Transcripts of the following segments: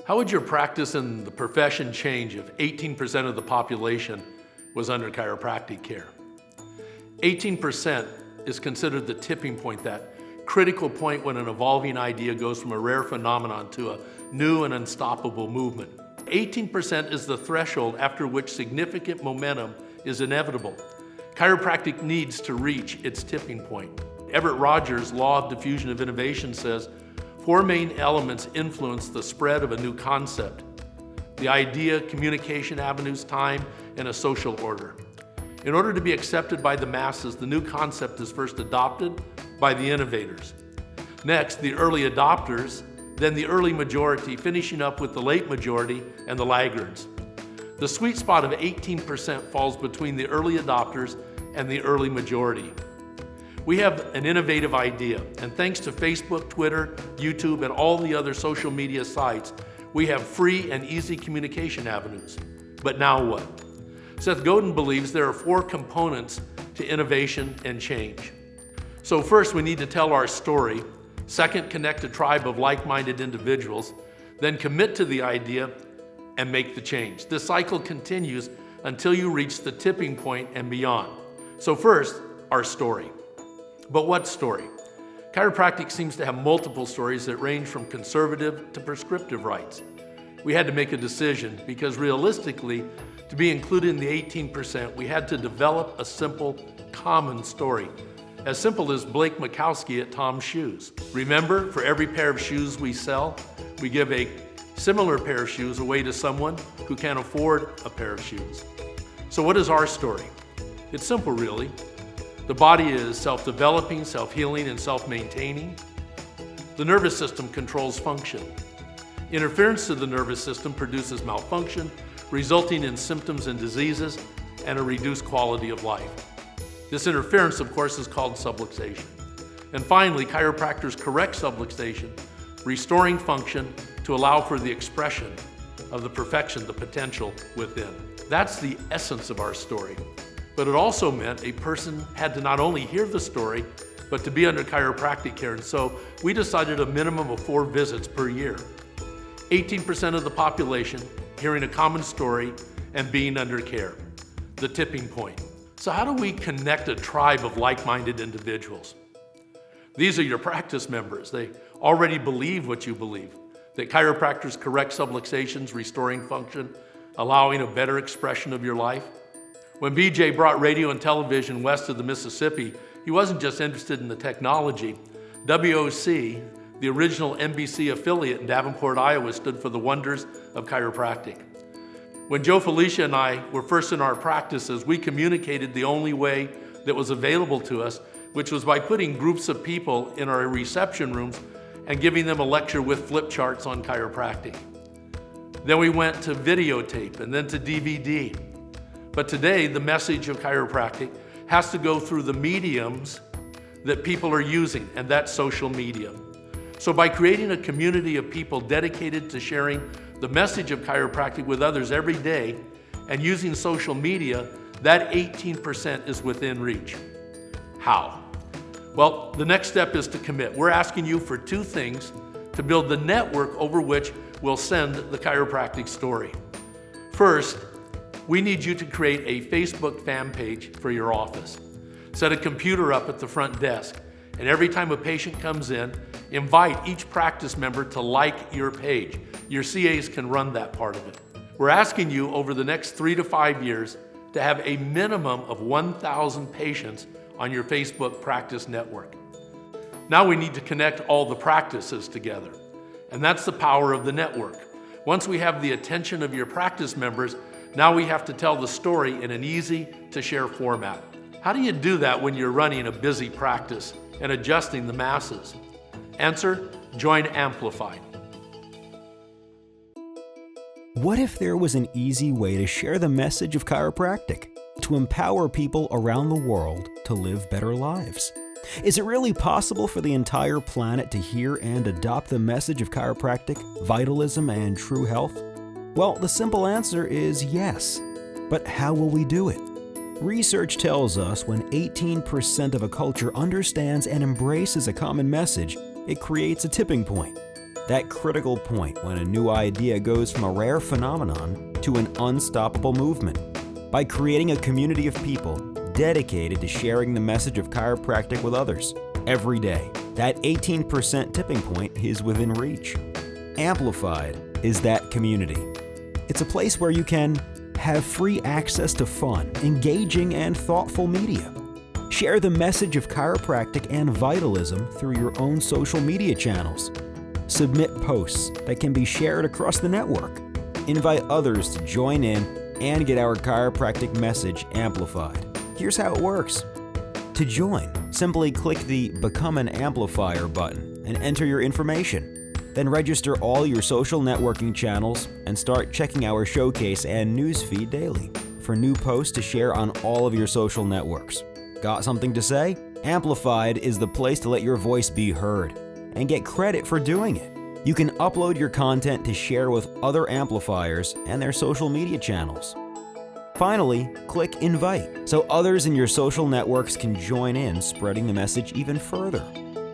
How would your practice and the profession change if 18% of the population was under chiropractic care? 18% is considered the tipping point, that critical point when an evolving idea goes from a rare phenomenon to a new and unstoppable movement. 18% is the threshold after which significant momentum is inevitable. Chiropractic needs to reach its tipping point. Everett Rogers' Law of Diffusion of Innovation says, 4 main elements influence the spread of a new concept: the idea, communication avenues, time, and a social order. In order to be accepted by the masses, the new concept is first adopted by the innovators. Next, the early adopters, then the early majority, finishing up with the late majority and the laggards. The sweet spot of 18% falls between the early adopters and the early majority. We have an innovative idea, and thanks to Facebook, Twitter, YouTube, and all the other social media sites, we have free and easy communication avenues. But now what? Seth Godin believes there are 4 components to innovation and change. So first, we need to tell our story. Second, connect a tribe of like-minded individuals. Then commit to the idea and make the change. This cycle continues until you reach the tipping point and beyond. So first, our story. But what story? Chiropractic seems to have multiple stories that range from conservative to prescriptive rights. We had to make a decision because realistically, to be included in the 18%, we had to develop a simple, common story. As simple as Blake Makowski at Tom's Shoes. Remember, for every pair of shoes we sell, we give a similar pair of shoes away to someone who can't afford a pair of shoes. So what is our story? It's simple, really. The body is self-developing, self-healing, and self-maintaining. The nervous system controls function. Interference to the nervous system produces malfunction, resulting in symptoms and diseases and a reduced quality of life. This interference, of course, is called subluxation. And finally, chiropractors correct subluxation, restoring function to allow for the expression of the perfection, the potential within. That's the essence of our story. But it also meant a person had to not only hear the story, but to be under chiropractic care. And so we decided a minimum of 4 visits per year. 18% of the population hearing a common story and being under care. The tipping point. So how do we connect a tribe of like-minded individuals? These are your practice members. They already believe what you believe, that chiropractors correct subluxations, restoring function, allowing a better expression of your life. When BJ brought radio and television west of the Mississippi, he wasn't just interested in the technology. WOC, the original NBC affiliate in Davenport, Iowa, stood for the wonders of chiropractic. When Joe Felicia and I were first in our practices, we communicated the only way that was available to us, which was by putting groups of people in our reception rooms and giving them a lecture with flip charts on chiropractic. Then we went to videotape and then to DVD. But today, the message of chiropractic has to go through the mediums that people are using, and that's social media. So by creating a community of people dedicated to sharing the message of chiropractic with others every day and using social media, that 18% is within reach. How? Well, the next step is to commit. We're asking you for 2 things to build the network over which we'll send the chiropractic story. First, we need you to create a Facebook fan page for your office. Set a computer up at the front desk, and every time a patient comes in, invite each practice member to like your page. Your CAs can run that part of it. We're asking you over the next 3 to 5 years to have a minimum of 1,000 patients on your Facebook practice network. Now we need to connect all the practices together, and that's the power of the network. Once we have the attention of your practice members, now we have to tell the story in an easy-to-share format. How do you do that when you're running a busy practice and adjusting the masses? Answer: join AmpLIFEied. What if there was an easy way to share the message of chiropractic, to empower people around the world to live better lives? Is it really possible for the entire planet to hear and adopt the message of chiropractic, vitalism, and true health? Well, the simple answer is yes. But how will we do it? Research tells us when 18% of a culture understands and embraces a common message, it creates a tipping point. that critical point when a new idea goes from a rare phenomenon to an unstoppable movement. By creating a community of people dedicated to sharing the message of chiropractic with others every day, that 18% tipping point is within reach. AmpLIFEied is that community. It's a place where you can have free access to fun, engaging, and thoughtful media. Share the message of chiropractic and vitalism through your own social media channels. Submit posts that can be shared across the network. Invite others to join in and get our chiropractic message amplified. Here's how it works. To join, simply click the Become an Amplifier button and enter your information. Then register all your social networking channels and start checking our showcase and newsfeed daily for new posts to share on all of your social networks. Got something to say? AmpLIFEied is the place to let your voice be heard and get credit for doing it. You can upload your content to share with other amplifiers and their social media channels. Finally, click Invite so others in your social networks can join in spreading the message even further.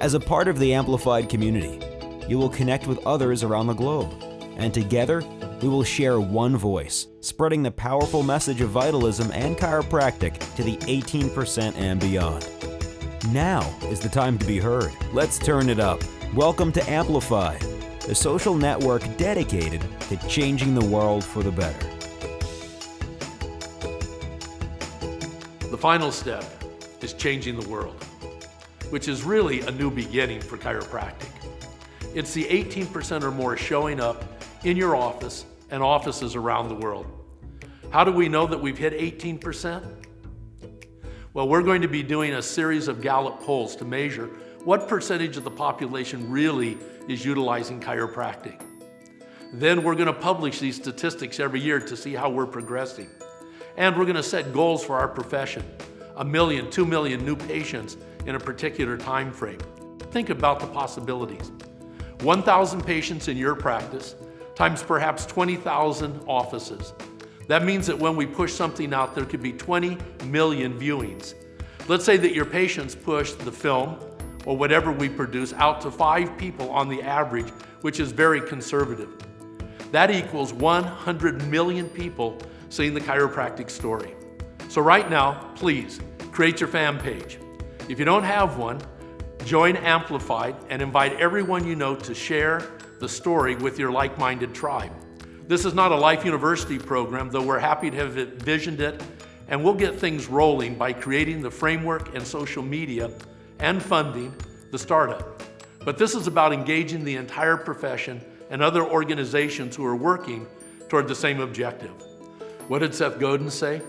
As a part of the AmpLIFEied community, you will connect with others around the globe, and together we will share one voice, spreading the powerful message of vitalism and chiropractic to the 18% and beyond. Now is the time to be heard. Let's turn it up. Welcome to AmpLIFEied, the social network dedicated to changing the world for the better. The final step is changing the world, which is really a new beginning for chiropractic. It's the 18% or more showing up in your office and offices around the world. How do we know that we've hit 18%? Well, we're going to be doing a series of Gallup polls to measure what percentage of the population really is utilizing chiropractic. Then we're going to publish these statistics every year to see how we're progressing. And we're going to set goals for our profession, 1 million, 2 million new patients in a particular time frame. Think about the possibilities. 1,000 patients in your practice times perhaps 20,000 offices. That means that when we push something out, there could be 20 million viewings. Let's say that your patients push the film or whatever we produce out to 5 people on the average, which is very conservative. That equals 100 million people seeing the chiropractic story. So right now, please create your fan page. If you don't have one, join AmpLIFEied and invite everyone you know to share the story with your like-minded tribe. This is not a Life University program, though we're happy to have envisioned it, and we'll get things rolling by creating the framework and social media and funding the startup. But this is about engaging the entire profession and other organizations who are working toward the same objective. What did Seth Godin say?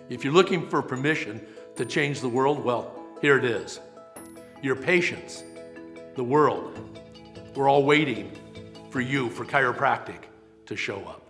If you're looking for permission to change the world, well, here it is. Your patients, the world, we're all waiting for you, for chiropractic, to show up.